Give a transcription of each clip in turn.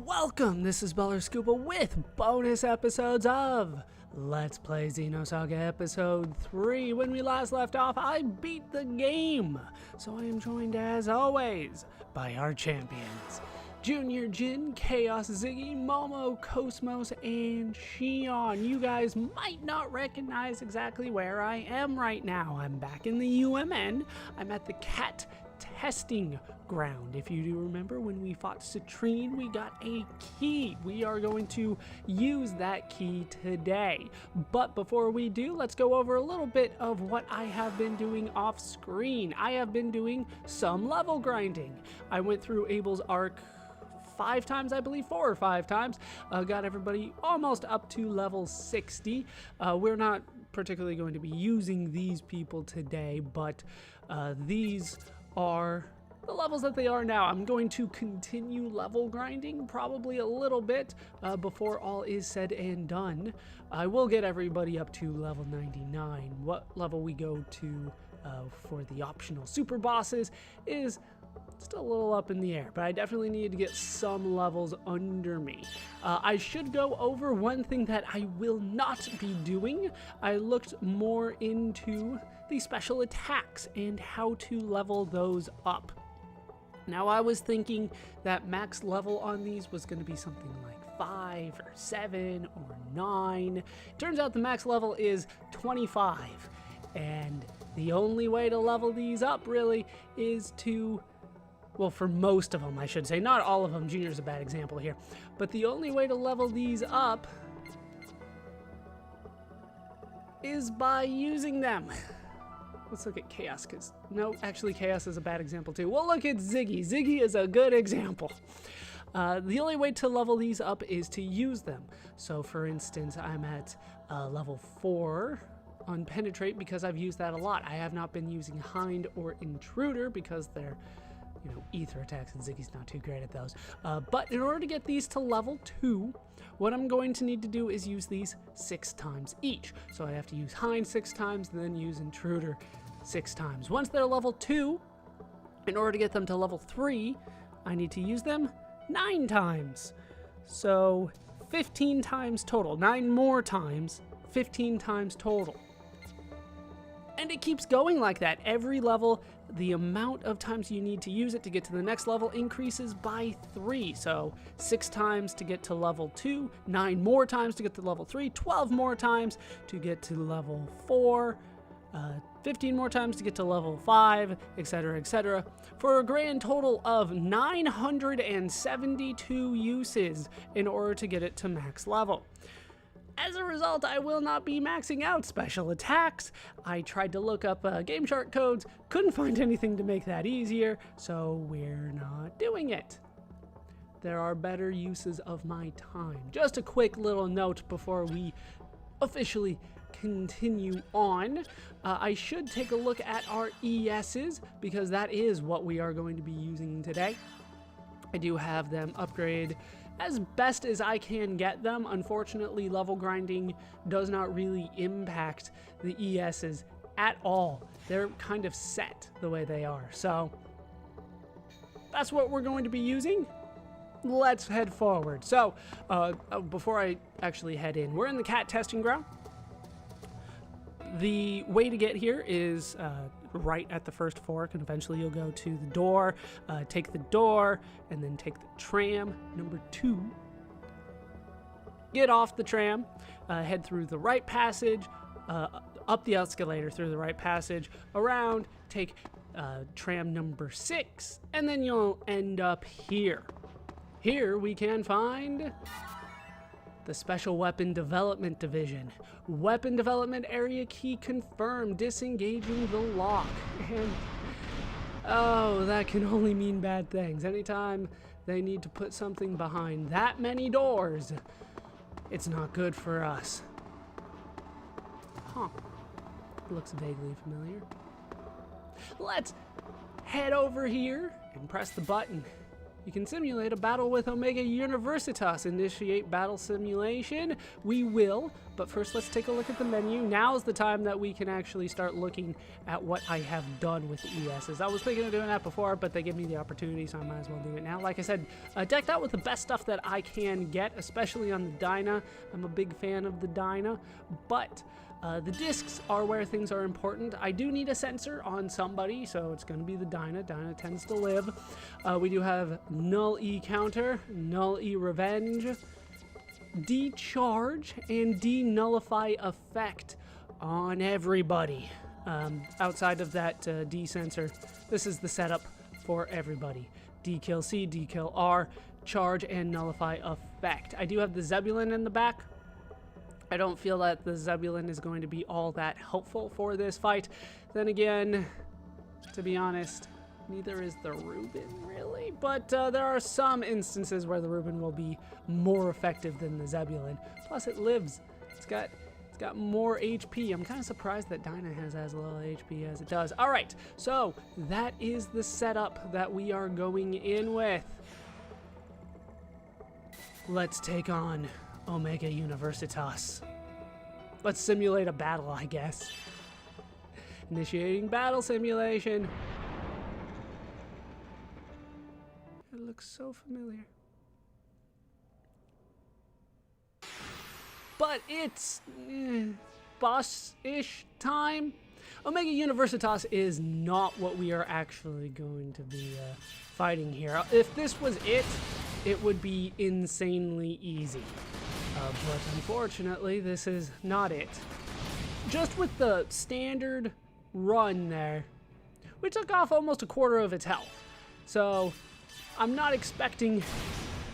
Welcome, this is Beller Scuba with bonus episodes of Let's Play Xenosaga Episode 3. When we last left off, I beat the game. So I am joined, as always, by our champions. Junior Jin, Chaos Ziggy, Momo, Cosmos, and Shion. You guys might not recognize exactly where I am right now. I'm back in the UMN. I'm at the cat testing ground. If you do remember, when we fought Citrine, we got a key. We are going to use that key today. But before we do, let's go over a little bit of what I have been doing off screen. I have been doing some level grinding. I went through Abel's arc 5 times, I believe, 4 or 5 times. Got everybody almost up to level 60. We're not particularly going to be using these people today, but these are the levels that they are now. I'm going to continue level grinding probably a little bit before all is said and done. I will get everybody up to level 99. What level we go to for the optional super bosses is still a little up in the air, but I definitely need to get some levels under me. I should go over one thing that I will not be doing. I looked more into the special attacks and how to level those up. Now, I was thinking that max level on these was going to be something like 5 or 7 or 9. Turns out the max level is 25, and the only way to level these up really is to, well, for most of them, I should say, not all of them, Junior's a bad example here, but the only way to level these up is by using them. Let's look at Chaos, because, no, actually Chaos is a bad example too. We'll look at Ziggy. Ziggy is a good example. The only way to level these up is to use them. So, for instance, I'm at level 4 on Penetrate because I've used that a lot. I have not been using Hind or Intruder because they're, you know, ether attacks, and Ziggy's not too great at those. But in order to get these to level 2, what I'm going to need to do is use these 6 times each. So I have to use Hind 6 times, then use Intruder 6 times. Once they're level 2, in order to get them to level 3, I need to use them 9 times. So 15 times total. 9 more times, 15 times total. And it keeps going like that. Every level, the amount of times you need to use it to get to the next level increases by 3. So 6 times to get to level 2, 9 more times to get to level 3, 12 more times to get to level 4, 15 more times to get to level 5, etc., for a grand total of 972 uses in order to get it to max level. As a result, I will not be maxing out special attacks. I tried to look up game chart codes, couldn't find anything to make that easier, so we're not doing it. There are better uses of my time. Just a quick little note before we officially continue on. I should take a look at our E.S.s because that is what we are going to be using today. I do have them upgraded as best as I can get them. Unfortunately, level grinding does not really impact the E.S.s at all. They're kind of set the way they are. So that's what we're going to be using. Let's head forward. So before I actually head in, we're in the cat testing ground. The way to get here is right at the first fork, and eventually you'll go to the door, take the door, and then take the tram number 2. Get off the tram, head through the right passage, up the escalator through the right passage, around, take tram number 6, and then you'll end up here. Here we can find the Special Weapon Development Division. Weapon Development Area Key confirmed. Disengaging the lock. And, oh, that can only mean bad things. Anytime they need to put something behind that many doors, it's not good for us. Huh. Looks vaguely familiar. Let's head over here and press the button. You can simulate a battle with Omega Universitas. Initiate battle simulation. We will, But first, let's take a look at the menu. Now's the time that we can actually start looking at what I have done with the E.S.s. I was thinking of doing that before, but they gave me the opportunity, so I might as well do it now. Like I said, decked out with the best stuff that I can get, especially on the Dyna. I'm a big fan of the Dyna, but the discs are where things are important. I do need a sensor on somebody, so it's going to be the Dyna. Dyna tends to live. We do have Null E Counter, Null E Revenge, Decharge, and Denullify Effect on everybody. Outside of that D-sensor, this is the setup for everybody. D-Kill C, D-Kill R, Charge, and Nullify Effect. I do have the Zebulon in the back. I don't feel that the Zebulon is going to be all that helpful for this fight. Then again, to be honest, neither is the Reuben, really. But there are some instances where the Reuben will be more effective than the Zebulon. Plus, it lives. It's got more HP. I'm kind of surprised that Dyna has as little HP as it does. All right, so that is the setup that we are going in with. Let's take on Omega Universitas. Let's simulate a battle, I guess. Initiating battle simulation. It looks so familiar. But it's boss-ish time. Omega Universitas is not what we are actually going to be fighting here. If this was it, it would be insanely easy. But unfortunately, this is not it. Just with the standard run there, we took off almost a quarter of its health. So I'm not expecting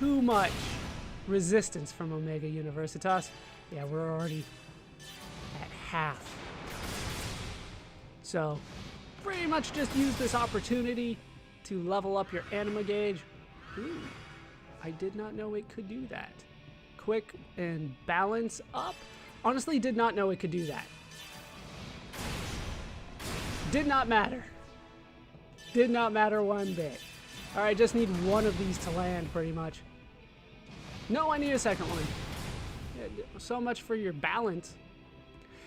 too much resistance from Omega Universitas. Yeah, we're already at half. So pretty much just use this opportunity to level up your anima gauge. Ooh, I did not know it could do that. Quick and balance up. Honestly, did not know it could do that. Did not matter. Did not matter one bit. All right, just need one of these to land, pretty much. No, I need a second one. So much for your balance.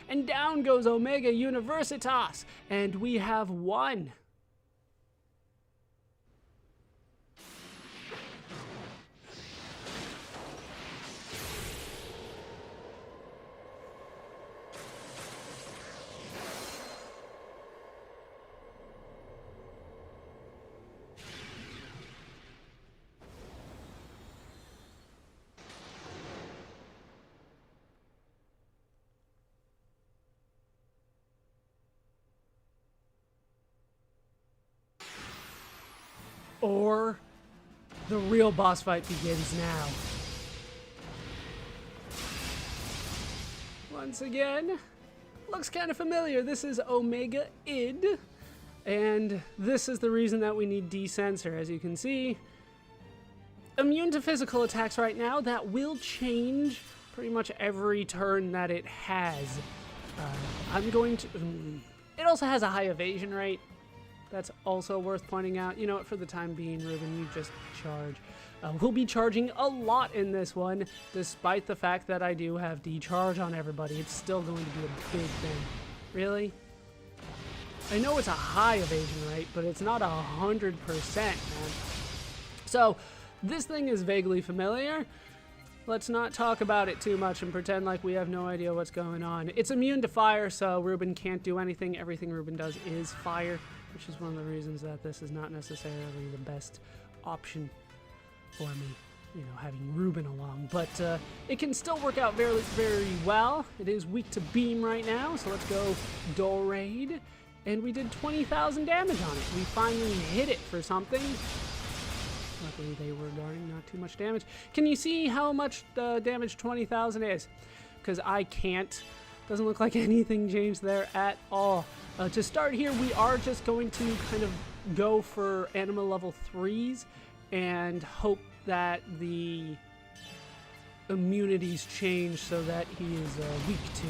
And down goes Omega Universitas, and we have won. Or the real boss fight begins now. Once again, looks kind of familiar. This is Omega id, and this is the reason that we need D-Sensor. As you can see, immune to physical attacks right now. That will change pretty much every turn that it has. I'm going to... it also has a high evasion rate. That's also worth pointing out. You know what, for the time being, Reuben, you just charge. We'll be charging a lot in this one, despite the fact that I do have decharge on everybody. It's still going to be a big thing. Really? I know it's a high evasion rate, but it's not 100%, man. So, this thing is vaguely familiar. Let's not talk about it too much and pretend like we have no idea what's going on. It's immune to fire, so Reuben can't do anything. Everything Reuben does is fire, which is one of the reasons that this is not necessarily the best option for me, you know, having Reuben along. But it can still work out very, very well. It is weak to beam right now, so let's go Dorade. And we did 20,000 damage on it. We finally hit it for something. Luckily, they were guarding, not too much damage. Can you see how much damage 20,000 is? Because I can't. Doesn't look like anything changed there at all. To start here, we are just going to kind of go for anima level 3s and hope that the immunities change so that he is weak to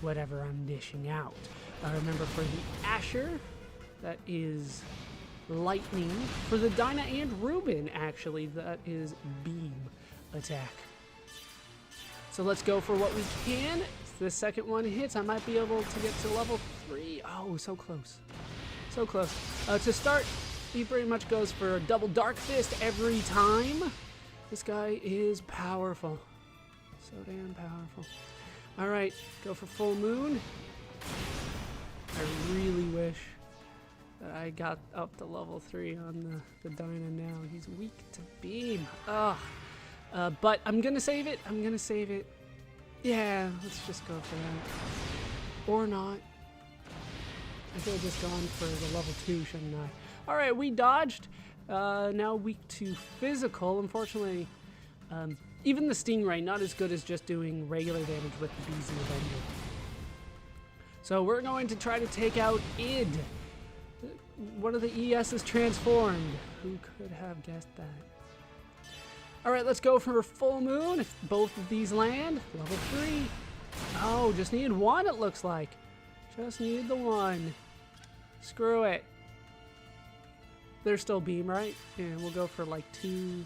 whatever I'm dishing out. Remember, for the Asher, that is lightning. For the Dyna and Reuben, actually, that is beam attack. So let's go for what we can. this second one hits, I might be able to get to level 3. Oh, so close. So close. To start, he pretty much goes for a double Dark Fist every time. This guy is powerful. So damn powerful. Alright, go for Full Moon. I really wish that I got up to level 3 on the Dyna now. He's weak to beam. Ugh. But I'm gonna save it. I'm gonna save it. Yeah, let's just go for that. Or not. I could have just gone for the level 2, shouldn't I? Alright, we dodged. Now weak to physical. Unfortunately, even the Stingray, not as good as just doing regular damage with the BZ Avenger. So we're going to try to take out id. One of the E.S.s transformed. Who could have guessed that? Alright, let's go for Full Moon. If both of these land, level 3. Oh, just needed one, it looks like. Just needed the one. Screw it. There's still beam, right? Yeah, we'll go for like 2.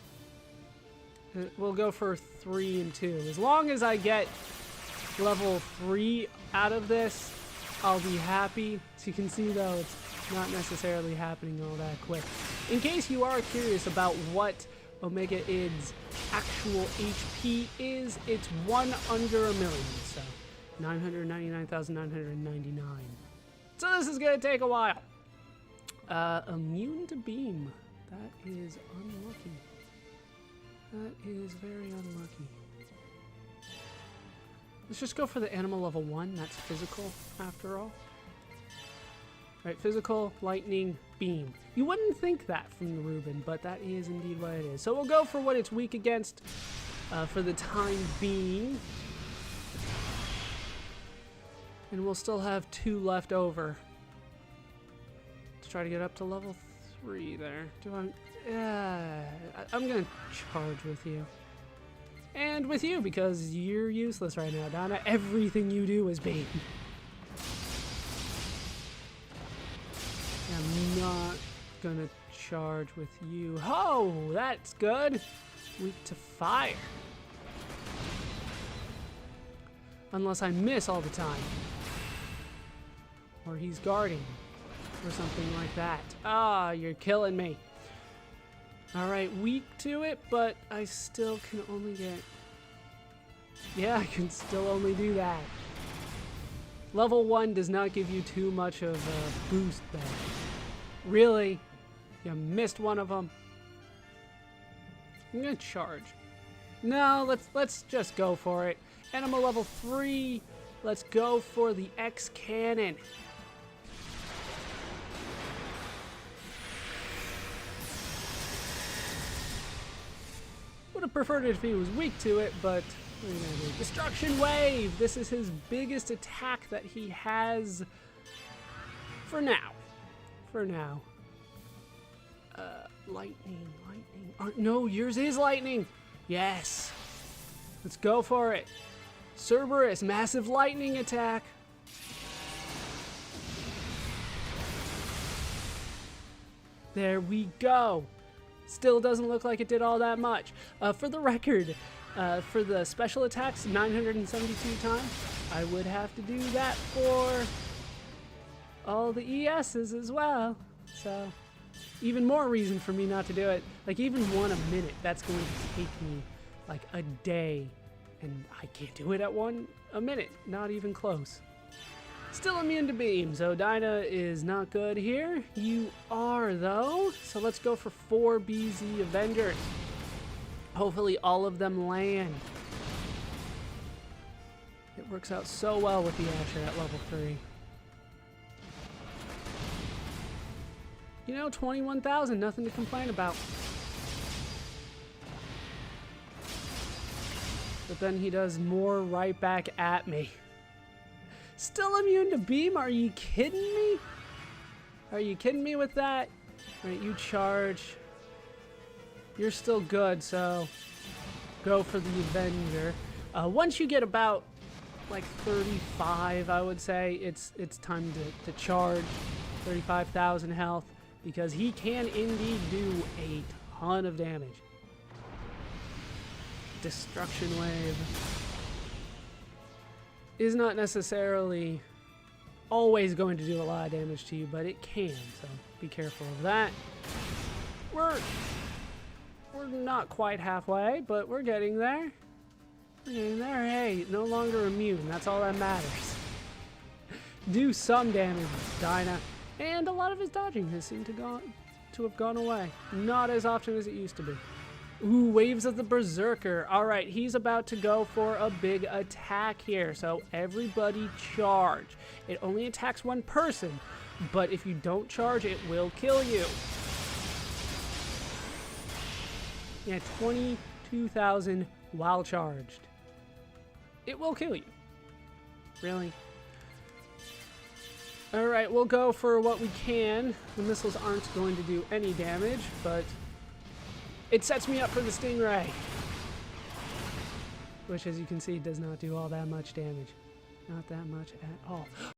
We'll go for 3 and 2. As long as I get level 3 out of this, I'll be happy. As you can see, though, it's not necessarily happening all that quick. In case you are curious about what Omega id's actual HP is, it's 1 under a million, so 999,999. So this is gonna take a while. Immune to beam. That is unlucky. That is very unlucky. Let's just go for the animal level 1. That's physical, after all. Right, physical, lightning, beam. You wouldn't think that from the Reuben, but that is indeed what it is. So we'll go for what it's weak against for the time being. And we'll still have 2 left over. Let's try to get up to level 3 there. I'm gonna charge with you. And with you, because you're useless right now, Donna. Everything you do is beam. I'm not gonna charge with you. Oh, that's good. Weak to fire. Unless I miss all the time. Or he's guarding. Or something like that. Ah, you're killing me. Alright, weak to it, but I still can only get... Yeah, I can still only do that. Level 1 does not give you too much of a boost there. Really? You missed one of them. I'm gonna charge. No, let's just go for it. Animal level 3. Let's go for the X cannon. Would have preferred it if he was weak to it, but what are you gonna do? Destruction Wave! This is his biggest attack that he has for now. For now. Lightning. No, yours is lightning! Yes! Let's go for it. Cerberus, massive lightning attack. There we go. Still doesn't look like it did all that much. For the record, for the special attacks 972 times, I would have to do that for all the E.S.s as well. So, even more reason for me not to do it. Like, even 1 a minute, that's going to take me like a day. And I can't do it at 1 a minute. Not even close. Still immune to beam, so Dinah is not good here. You are, though. So let's go for 4 BZ Avengers. Hopefully all of them land. It works out so well with the Asher at level 3. You know, 21,000, nothing to complain about. But then he does more right back at me. Still immune to beam? Are you kidding me? Are you kidding me with that? Alright, you charge. You're still good, so go for the Avenger. Once you get about like 35, I would say, it's time to charge. 35,000 health, because he can indeed do a ton of damage. Destruction Wave. is not necessarily always going to do a lot of damage to you, but it can, so be careful of that. We're not quite halfway, but we're getting there. We're getting there. Hey, no longer immune. That's all that matters. Do some damage, Dinah. And a lot of his dodging has seemed to have gone away. Not as often as it used to be. Ooh, Waves of the Berserker. All right, he's about to go for a big attack here. So everybody charge. It only attacks one person, but if you don't charge, it will kill you. Yeah, 22,000 while charged. It will kill you. Really? Alright, we'll go for what we can. The missiles aren't going to do any damage, but it sets me up for the Stingray. Which, as you can see, does not do all that much damage. Not that much at all.